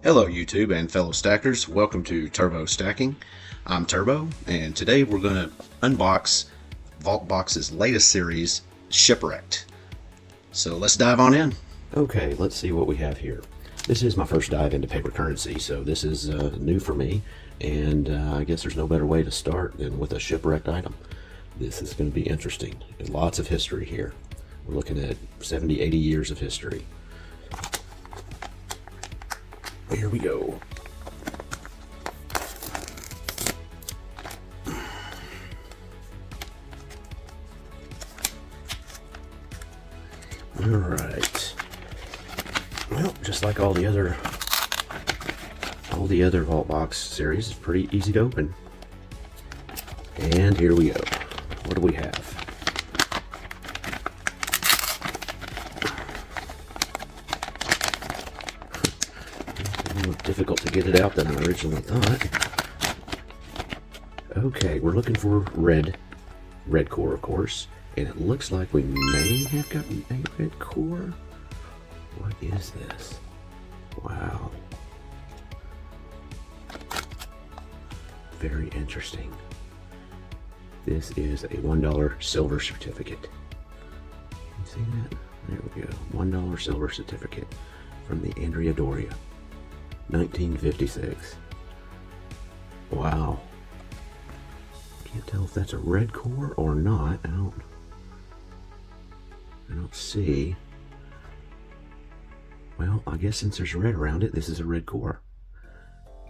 Hello YouTube and fellow stackers, welcome to Turbo Stacking. I'm Turbo and today we're going to unbox Vaultbox's latest series, Shipwrecked. So let's dive on in. Okay, let's see what we have here. This is my first dive into paper currency, so this is new for me, and I guess there's no better way to start than with a shipwrecked item. This is going to be interesting. Lots of history here. We're looking at 70, 80 years of history. Here we go. All right. Well, just like all the other Vaultbox series, it's pretty easy to open. And here we go. What do we have? Difficult to get it out than I originally thought. Okay, we're looking for red core, of course, and it looks like we may have gotten a red core. What is this? Wow. Very interesting. This is a $1 silver certificate. You see that? There we go. $1 silver certificate from the Andrea Doria. 1956. Wow. Can't tell if that's a red core or not. I don't see. Well, I guess since there's red around it, this is a red core.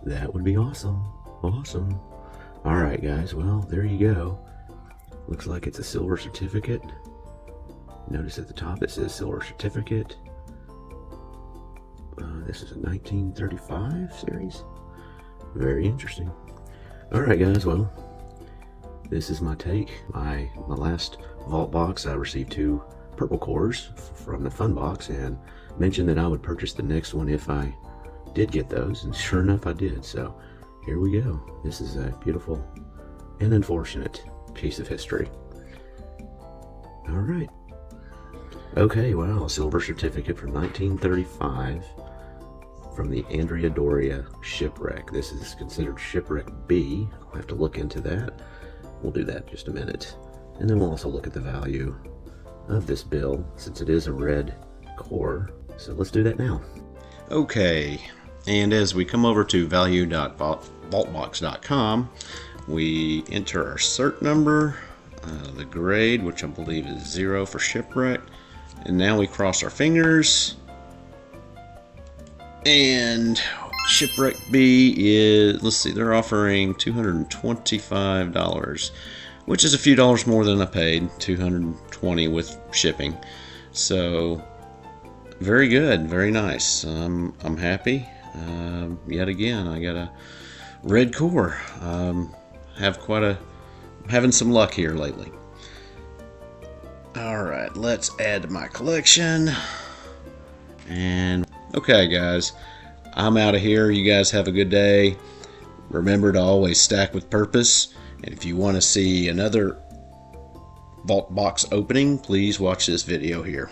That would be awesome. Awesome. Alright guys, well, there you go. Looks like it's a silver certificate. Notice at the top it says silver certificate. This is a 1935 series. Very interesting. Alright guys, well, this is my take. My last Vaultbox, I received 2 purple cores from the fun box and mentioned that I would purchase the next one if I did get those, and sure enough I did. So here we go. This is a beautiful and unfortunate piece of history. Alright. Okay, well, a silver certificate from 1935 from the Andrea Doria Shipwreck. This is considered Shipwreck B. I'll have to look into that. We'll do that in just a minute. And then we'll also look at the value of this bill, since it is a red core. So let's do that now. Okay, and as we come over to value.vaultbox.com, we enter our cert number, the grade, which I believe is 0 for shipwreck, and now we cross our fingers. And Shipwreck B is, let's see, they're offering $225, which is a few dollars more than I paid, $220 with shipping. So very good, very nice. I'm happy. Yet again, I got a red core. Having some luck here lately. All right, let's add to my collection. And okay guys, I'm out of here. You guys have a good day. Remember to always stack with purpose. And if you want to see another Vaultbox opening, please watch this video here.